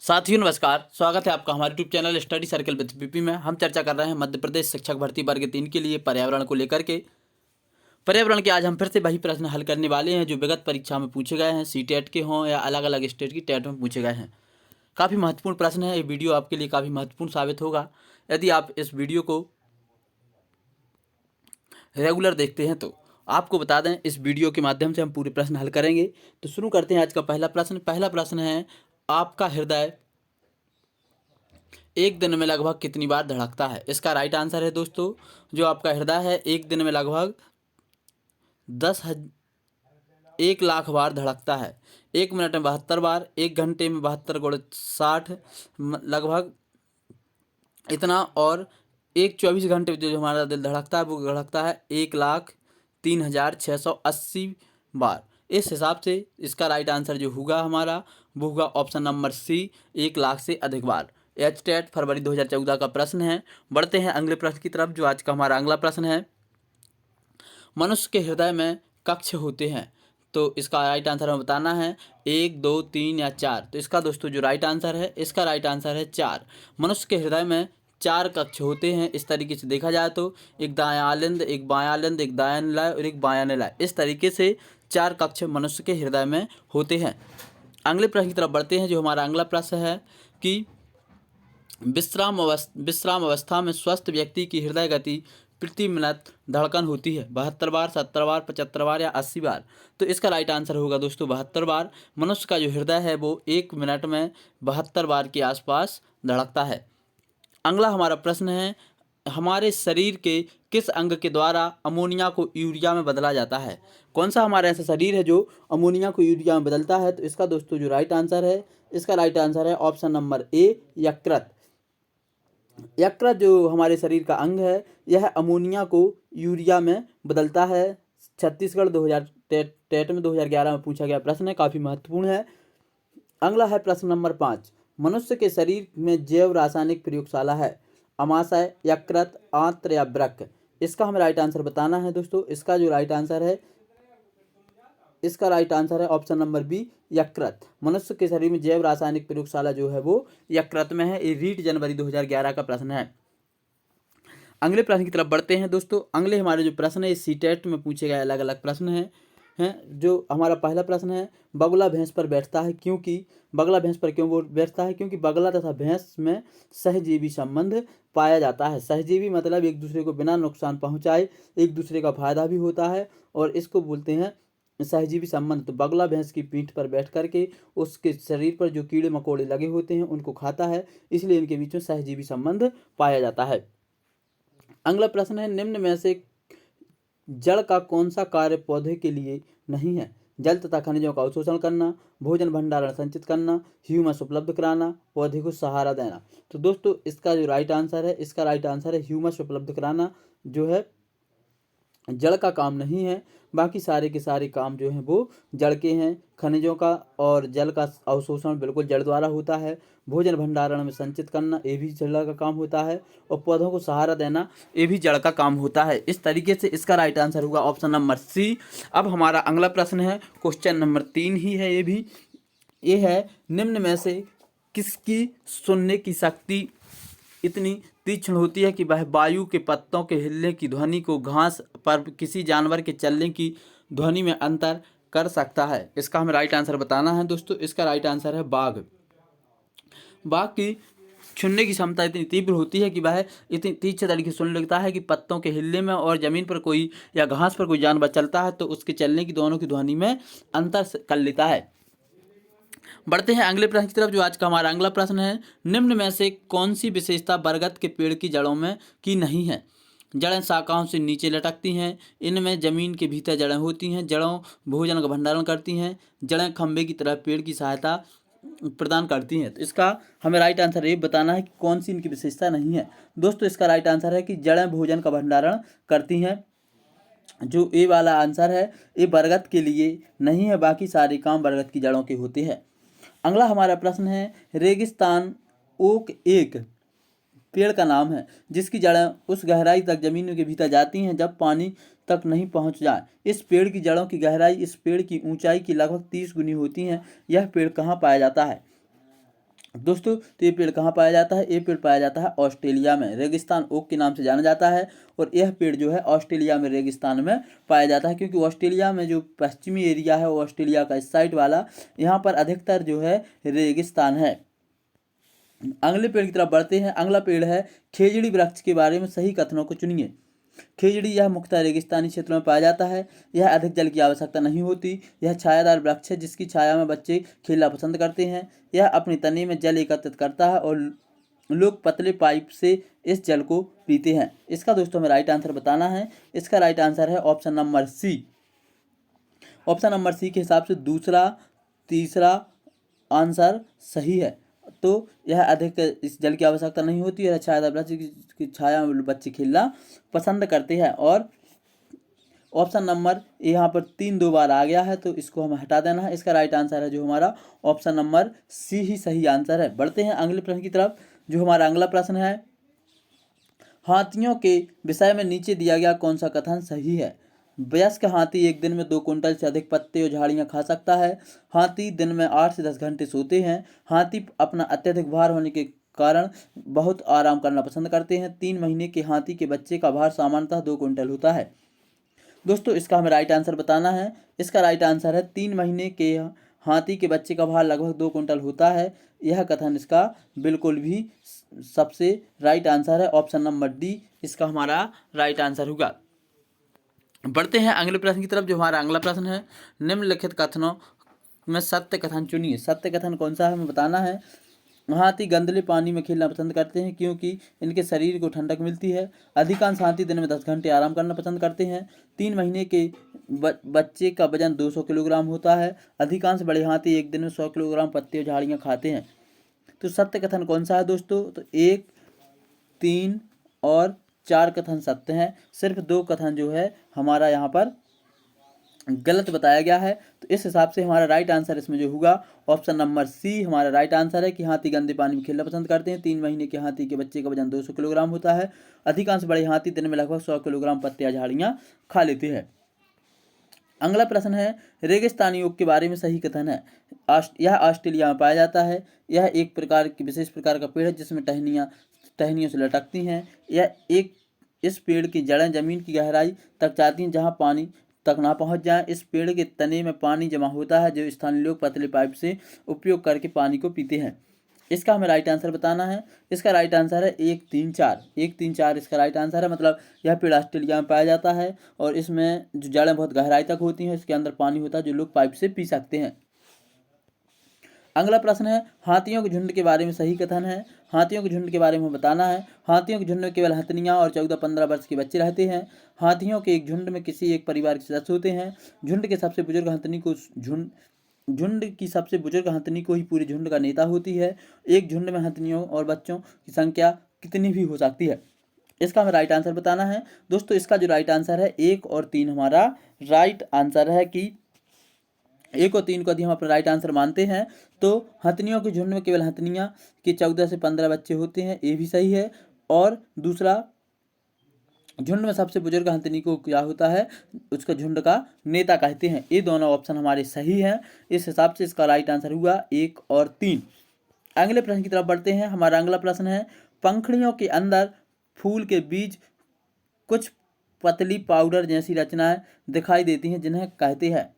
साथियों नमस्कार, स्वागत है आपका हमारे YouTube channel study circle with PP में। हम चर्चा कर रहे हैं मध्य प्रदेश शिक्षक भर्ती वर्ग 3 के लिए पर्यावरण को लेकर के। पर्यावरण के आज हम फिर से वही प्रश्न हल करने वाले हैं जो विगत परीक्षा में पूछे गए हैं, सीटेट के हों या अलग अलग स्टेट की टेट में पूछे गए हैं। काफ़ी महत्वपूर्ण प्रश्न है, ये वीडियो आपके लिए काफ़ी महत्वपूर्ण साबित होगा यदि आप इस वीडियो को रेगुलर देखते हैं। तो आपको बता दें, इस वीडियो के माध्यम से हम पूरे प्रश्न हल करेंगे। तो शुरू करते हैं आज का पहला प्रश्न। पहला प्रश्न है, आपका हृदय एक दिन में लगभग कितनी बार धड़कता है? इसका राइट आंसर है दोस्तों, जो आपका हृदय है एक दिन में लगभग 1 लाख बार धड़कता है। 1 मिनट में 72 बार, 1 घंटे में 72 × 60 लगभग इतना, और 24 घंटे में जो हमारा दिल धड़कता है वो धड़कता है 1,03,680 बार। इस हिसाब से इसका राइट आंसर जो होगा हमारा वो होगा ऑप्शन नंबर सी, 1 लाख से अधिक बार। एचटेट फरवरी 2014 का प्रश्न है। बढ़ते हैं अगले प्रश्न की तरफ, जो आज का हमारा अगला प्रश्न है। मनुष्य के हृदय में कक्ष होते हैं, तो इसका राइट आंसर हमें बताना है 1, 2, 3 या 4। तो इसका दोस्तों जो राइट आंसर है, इसका राइट आंसर है 4। मनुष्य के हृदय में 4 कक्ष होते हैं। इस तरीके से देखा जाए तो एक दायां आलिंद, एक बायां आलिंद, एक दायां निलय और एक बायां निलय, इस तरीके से 4 कक्ष मनुष्य के हृदय में होते हैं। अगले प्रश्न की तरफ बढ़ते हैं, जो हमारा अगला प्रश्न है कि विश्राम अवस्था में स्वस्थ व्यक्ति की हृदय गति प्रति मिनट धड़कन होती है 72 बार, 70 बार, 75 बार या 80 बार। तो इसका राइट आंसर होगा दोस्तों 72 बार। मनुष्य का जो हृदय है वो 1 मिनट में 72 बार के आसपास धड़कता है। अगला हमारा प्रश्न है, हमारे शरीर के किस अंग के द्वारा अमोनिया को यूरिया में बदला जाता है? कौन सा हमारा ऐसा शरीर है जो अमोनिया को यूरिया में बदलता है? तो इसका दोस्तों जो राइट आंसर है, इसका राइट आंसर है ऑप्शन नंबर ए, यकृत। यकृत जो हमारे शरीर का अंग है, यह अमोनिया को यूरिया में बदलता है। छत्तीसगढ़ 2000 टेट में 2011 में पूछा गया प्रश्न है, काफ़ी महत्वपूर्ण है। अगला है प्रश्न नंबर 5। मनुष्य के शरीर में जैव रासायनिक प्रयोगशाला है, अमाशय, यकृत, आंत्र या वृक्क? इसका हमें राइट आंसर बताना है दोस्तों। इसका जो राइट आंसर है, इसका राइट आंसर है ऑप्शन नंबर बी, यकृत। मनुष्य के शरीर में जैव रासायनिक प्रयोगशाला जो है वो यकृत में है। ये रीट जनवरी 2011 का प्रश्न है। अगले प्रश्न की तरफ बढ़ते हैं दोस्तों। अगले हमारे जो प्रश्न है सीटेट में पूछे गए अलग अलग प्रश्न हैं। जो हमारा पहला प्रश्न है, बगुला भैंस पर बैठता है क्योंकि? बगला भैंस पर क्यों वो बैठता है? क्योंकि बगला तथा भैंस में सहजीवी संबंध पाया जाता है। सहजीवी मतलब एक दूसरे को बिना नुकसान पहुंचाए एक दूसरे का फायदा भी होता है, और इसको बोलते हैं सहजीवी संबंध। तो बगला भैंस की पीठ पर बैठ करके उसके शरीर पर जो कीड़े मकोड़े लगे होते हैं उनको खाता है, इसलिए इनके बीच में सहजीवी संबंध पाया जाता है। अगला प्रश्न है, निम्न में से जड़ का कौन सा कार्य पौधे के लिए नहीं है? जल तथा खनिजों का अवशोषण करना, भोजन भंडारण संचित करना, ह्यूमस उपलब्ध कराना, पौधे को सहारा देना। तो दोस्तों इसका जो राइट आंसर है, इसका राइट आंसर है ह्यूमस उपलब्ध कराना, जो है जड़ का काम नहीं है। बाकी सारे के सारे काम जो हैं वो जड़ के हैं। खनिजों का और जल का अवशोषण बिल्कुल जड़ द्वारा होता है। भोजन भंडारण में संचित करना, ये भी जड़ का काम होता है, और पौधों को सहारा देना, ये भी जड़ का काम होता है। इस तरीके से इसका राइट आंसर होगा ऑप्शन नंबर सी। अब हमारा अगला प्रश्न है, क्वेश्चन नंबर 3 ही है ये भी। ये है, निम्न में से किसकी सुनने की शक्ति इतनी तीक्ष्ण होती है कि वह वायु के पत्तों के हिलने की ध्वनि को घास पर किसी जानवर के चलने की ध्वनि में अंतर कर सकता है? इसका हमें राइट आंसर बताना है दोस्तों। इसका राइट आंसर है बाघ। बाघ की सुनने की क्षमता इतनी तीव्र होती है कि वह इतनी तीक्ष्ण तरीके से सुन लेता है कि पत्तों के हिलने में और जमीन पर कोई या घास पर कोई जानवर चलता है तो उसके चलने की दोनों की ध्वनि में अंतर कर लेता है। बढ़ते हैं अगले प्रश्न की तरफ, जो आज का हमारा अगला प्रश्न है, निम्न में से कौन सी विशेषता बरगद के पेड़ की जड़ों में की नहीं है? जड़ें शाखाओं से नीचे लटकती हैं, इनमें जमीन के भीतर जड़ें होती हैं, जड़ों भोजन का भंडारण करती हैं, जड़ें खंभे की तरह पेड़ की सहायता प्रदान करती हैं। तो इसका हमें राइट आंसर ये बताना है कि कौन सी इनकी विशेषता नहीं है। दोस्तों इसका राइट आंसर है कि जड़ें भोजन का भंडारण करती हैं। जो ए वाला आंसर है, ये बरगद के लिए नहीं है, बाकी सारे काम बरगद की जड़ों के होते हैं। अगला हमारा प्रश्न है, रेगिस्तान ओक एक पेड़ का नाम है जिसकी जड़ें उस गहराई तक जमीन के भीतर जाती हैं जब पानी तक नहीं पहुंच जाए। इस पेड़ की जड़ों की गहराई इस पेड़ की ऊंचाई की लगभग 30 गुनी होती है। यह पेड़ कहाँ पाया जाता है? दोस्तों तो ये पेड़ कहाँ पाया जाता है? ये पेड़ पाया जाता है ऑस्ट्रेलिया में, रेगिस्तान ओक के नाम से जाना जाता है। और यह पेड़ जो है ऑस्ट्रेलिया में रेगिस्तान में पाया जाता है, क्योंकि ऑस्ट्रेलिया में जो पश्चिमी एरिया है वो ऑस्ट्रेलिया का इस साइड वाला, यहाँ पर अधिकतर जो है रेगिस्तान है। अगले पेड़ की तरफ बढ़ते हैं। अगला पेड़ है खेजड़ी वृक्ष के बारे में सही कथनों को चुनिए। खेजड़ी यह मुख्यतः रेगिस्तानी क्षेत्रों में पाया जाता है। यह अधिक जल की आवश्यकता नहीं होती। यह छायादार वृक्ष है जिसकी छाया में बच्चे खेलना पसंद करते हैं। यह अपनी तने में जल एकत्रित करता है और लोग पतले पाइप से इस जल को पीते हैं। इसका दोस्तों हमें राइट आंसर बताना है। इसका राइट आंसर है option number C. Option number C के हिसाब से दूसरा तीसरा आंसर सही है। तो यह अधिक इस जल की आवश्यकता नहीं होती है। छायादार वृक्ष की छाया में बच्चे खेलना पसंद करते हैं। और ऑप्शन नंबर यहाँ पर 3 2 बार आ गया है, तो इसको हमें हटा देना है। इसका राइट आंसर है जो हमारा ऑप्शन नंबर सी ही सही आंसर है। बढ़ते हैं अगले प्रश्न की तरफ। जो हमारा अगला प्रश्न है, हाथियों के विषय में नीचे दिया गया कौन सा कथन सही है? वयस्क हाथी एक दिन में 2 कुंटल से अधिक पत्ते और झाड़ियाँ खा सकता है। हाथी दिन में 8 से 10 घंटे सोते हैं। हाथी अपना अत्यधिक भार होने के कारण बहुत आराम करना पसंद करते हैं। 3 महीने के हाथी के बच्चे का भार सामान्यतः 2 कुंटल होता है। दोस्तों इसका हमें राइट आंसर बताना है। इसका राइट आंसर है 3 महीने के हाथी के बच्चे का भार लगभग 2 कुंटल होता है। यह कथन इसका बिल्कुल भी सबसे राइट आंसर है। ऑप्शन नंबर डी इसका हमारा राइट आंसर होगा। बढ़ते हैं अगले प्रश्न की तरफ। जो हमारा अगला प्रश्न है, निम्नलिखित कथनों में सत्य कथन चुनिए। सत्य कथन कौन सा है हमें बताना है। हाथी गंदले पानी में खेलना पसंद करते हैं क्योंकि इनके शरीर को ठंडक मिलती है। अधिकांश हाथी दिन में 10 घंटे आराम करना पसंद करते हैं। 3 महीने के बच्चे का वजन 200 किलोग्राम होता है। अधिकांश बड़े हाथी एक दिन में 100 किलोग्राम पत्ते और झाड़ियाँ खाते हैं। तो सत्य कथन कौन सा है दोस्तों? तो 1 3 और 4 कथन सत्य हैं। सिर्फ 2 कथन जो है हमारा यहाँ पर गलत बताया गया है। तो इस हिसाब से हमारा राइट आंसर इसमें जो होगा ऑप्शन नंबर सी हमारा राइट आंसर है कि हाथी गंदे पानी में खेलना पसंद करते हैं। 3 महीने के हाथी के बच्चे का वजन 200 किलोग्राम होता है। अधिकांश बड़े हाथी दिन में लगभग 100 किलोग्राम पत्ते या झाड़ियाँ खा लेते हैं। अगला प्रश्न है, रेगिस्तानी ओक के बारे में सही कथन है। यह ऑस्ट्रेलिया में पाया जाता है। यह एक प्रकार की विशेष प्रकार का पेड़ है जिसमें टहनियों से लटकती हैं। इस पेड़ की जड़ें जमीन की गहराई तक जाती हैं जहाँ पानी तक ना पहुँच जाए। इस पेड़ के तने में पानी जमा होता है जो स्थानीय लोग पतले पाइप से उपयोग करके पानी को पीते हैं। इसका हमें राइट आंसर बताना है। इसका राइट आंसर है 1 3 4। 1 3 4 इसका राइट आंसर है। मतलब यह पेड़ ऑस्ट्रेलिया में पाया जाता है और इसमें जो जड़ें बहुत गहराई तक होती हैं, इसके अंदर पानी होता है जो लोग पाइप से पी सकते हैं। अगला प्रश्न है, हाथियों के झुंड के बारे में सही कथन है। हाथियों के झुंड के बारे में बताना है। हाथियों के झुंड में केवल हथनियाँ और 14-15 वर्ष के बच्चे रहते हैं। हाथियों के एक झुंड में किसी एक परिवार के सदस्य होते हैं। झुंड की सबसे बुजुर्ग हथनी को ही पूरे झुंड का नेता होती है। एक झुंड में हथनियों और बच्चों की संख्या कितनी भी हो सकती है। इसका हमें राइट आंसर बताना है। दोस्तों इसका जो राइट आंसर है 1 और 3 हमारा राइट आंसर है कि 1 और 3 को यदि हम अपना राइट आंसर मानते हैं तो हथनियों के झुंड में केवल हथनियाँ के 14 से 15 बच्चे होते हैं, ये भी सही है। और दूसरा, झुंड में सबसे बुजुर्ग हथनी को क्या होता है, उसका झुंड का नेता कहते हैं। ये दोनों ऑप्शन हमारे सही हैं। इस हिसाब से इसका राइट आंसर हुआ 1 और 3। अगले प्रश्न की तरफ बढ़ते हैं। हमारा अगला प्रश्न है, पंखुड़ियों के अंदर फूल के बीच कुछ पतली पाउडर जैसी रचनाएं दिखाई देती हैं जिन्हें कहते हैं।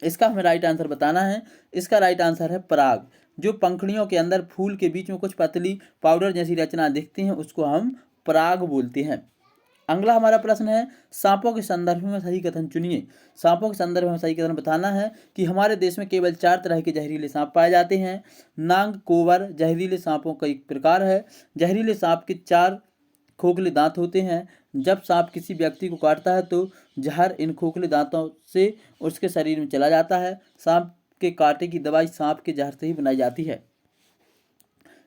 इसका हमें राइट आंसर बताना है। इसका राइट आंसर है पराग। जो पंखुड़ियों के अंदर फूल के बीच में कुछ पतली पाउडर जैसी रचना दिखती हैं उसको हम पराग बोलते हैं। अगला हमारा प्रश्न है, सांपों के संदर्भ में सही कथन चुनिए। सांपों के संदर्भ में सही कथन बताना है कि हमारे देश में केवल 4 तरह के जहरीले सांप पाए जाते हैं। नाग कोबर जहरीले सांपों का एक प्रकार है। जहरीले सांप के 4 खोखले दांत होते हैं। जब सांप किसी व्यक्ति को काटता है तो जहर इन खोखले दांतों से उसके शरीर में चला जाता है। सांप के कांटे की दवाई सांप के जहर से ही बनाई जाती है।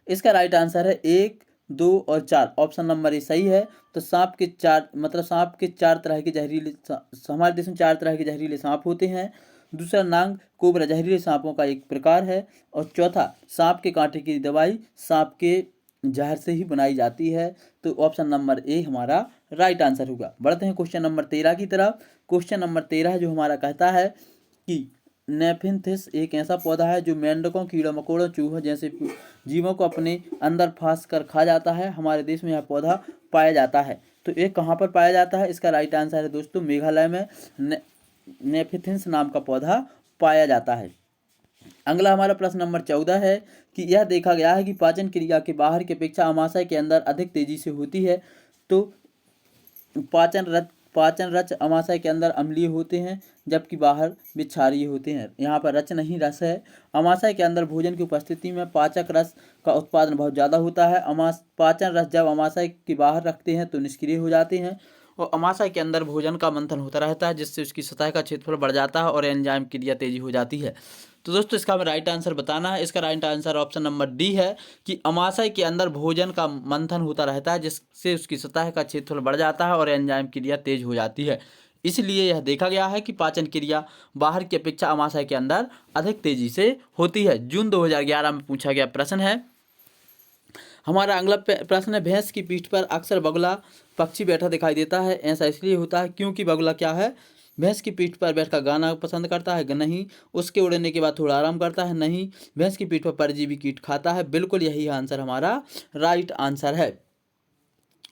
इसका राइट आंसर है 1 2 और 4। ऑप्शन नंबर ए सही है। तो सांप के 4 तरह के जहरीले, हमारे देश में 4 तरह के जहरीले सांप होते हैं। दूसरा, नाग कोबरा जहरीले सांपों का एक प्रकार है। और चौथा, सांप के कांटे की दवाई सांप के जहर से ही बनाई जाती है। तो ऑप्शन नंबर ए हमारा राइट आंसर होगा। बढ़ते हैं क्वेश्चन नंबर 13 की तरफ। क्वेश्चन नंबर 13 जो हमारा कहता है कि नेफिन्थिस एक ऐसा पौधा है जो मेंढकों, कीड़ों मकोड़ों, चूहों जैसे जीवों को अपने अंदर फांस कर खा जाता है। हमारे देश में यह पौधा पाया जाता है। तो ये कहाँ पर पाया जाता है? इसका राइट आंसर है दोस्तों मेघालय में नेफिन्थिस नाम का पौधा पाया जाता है। अगला हमारा प्रश्न नंबर 14 है कि यह देखा गया है कि पाचन क्रिया के बाहर की अपेक्षा अमाशय के अंदर अधिक तेजी से होती है। तो पाचन रच अमाशय के अंदर अम्लीय होते हैं जबकि बाहर वे क्षारीय होते हैं। यहाँ पर रच नहीं रस है। अमाशय के अंदर भोजन की उपस्थिति में पाचक रस का उत्पादन बहुत ज़्यादा होता है। पाचन रस जब अमाशय के बाहर रखते हैं तो निष्क्रिय हो जाते हैं और अमाशय के अंदर भोजन का मंथन होता रहता है जिससे उसकी सतह का क्षेत्रफल बढ़ जाता है और एंजाइम क्रिया तेजी हो जाती है। तो दोस्तों इसका हमें राइट आंसर बताना है। इसका right answer option number D है कि अमाशय के अंदर भोजन का मंथन होता रहता है जिससे उसकी सतह का क्षेत्रफल बढ़ जाता है और एंजाइम क्रिया तेज हो जाती है। इसलिए यह देखा गया है कि पाचन क्रिया बाहर की अपेक्षा अमाशय के अंदर अधिक तेजी से होती है। जून 2011 में पूछा गया प्रश्न है। हमारा अगला प्रश्न है, भैंस की पीठ पर अक्सर बगुला पक्षी बैठा दिखाई देता है। ऐसा इसलिए होता है क्योंकि बगुला क्या है? भैंस की पीठ पर बैठकर गाना पसंद करता है? नहीं। उसके उड़ने के बाद थोड़ा आराम करता है? नहीं। भैंस की पीठ पर परजीवी कीट खाता है? बिल्कुल यही आंसर हमारा राइट आंसर है।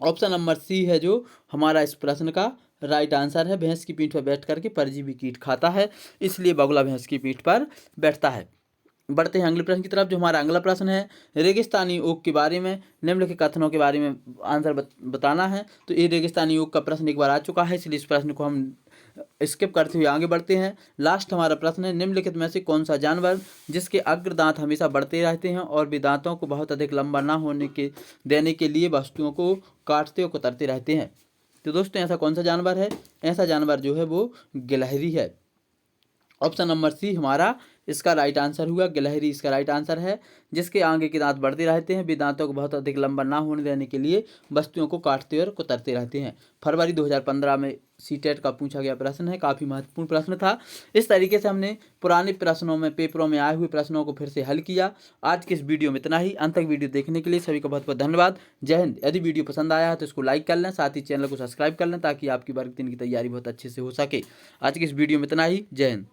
ऑप्शन नंबर सी है जो हमारा इस प्रश्न का राइट आंसर है। भैंस की पीठ पर बैठ करके परजीवी कीट खाता है, इसलिए बगुला भैंस की पीठ पर बैठता है। बढ़ते हैं अगले प्रश्न की तरफ। जो हमारा अगला प्रश्न है, रेगिस्तानी ऊख के बारे में निम्नलिखित कथनों के बारे में आंसर बताना है। तो ये रेगिस्तानी ऊख का प्रश्न एक बार आ चुका है, इसलिए इस प्रश्न को हम स्किप करते हुए आगे बढ़ते हैं। लास्ट हमारा प्रश्न है, निम्नलिखित में से कौन सा जानवर जिसके अग्र दांत हमेशा बढ़ते रहते हैं और वे दांतों को बहुत अधिक लंबा ना होने के देने के लिए वस्तुओं को काटते और कुतरते रहते हैं? तो दोस्तों ऐसा कौन सा जानवर है? ऐसा जानवर जो है वो गिलहरी है। ऑप्शन नंबर सी हमारा इसका राइट आंसर हुआ। गिलहरी इसका राइट आंसर है। जिसके आगे के दांत बढ़ते रहते हैं, वे दांतों को बहुत अधिक लंबा ना होने देने के लिए वस्तुओं को काटते और कुतरते रहते हैं। फरवरी 2015 में सीटेट का पूछा गया प्रश्न है, काफ़ी महत्वपूर्ण प्रश्न था। इस तरीके से हमने पुराने प्रश्नों में पेपरों में आए हुए प्रश्नों को फिर से हल किया। आज के इस वीडियो में इतना ही। अंत तक वीडियो देखने के लिए सभी को बहुत बहुत धन्यवाद। जय हिंद। यदि वीडियो पसंद आया है तो इसको लाइक कर लें, साथ ही चैनल को सब्सक्राइब कर लें ताकि आपकी वर्ग 3 की तैयारी बहुत अच्छे से हो सके। आज की इस वीडियो में इतना ही। जय हिंद।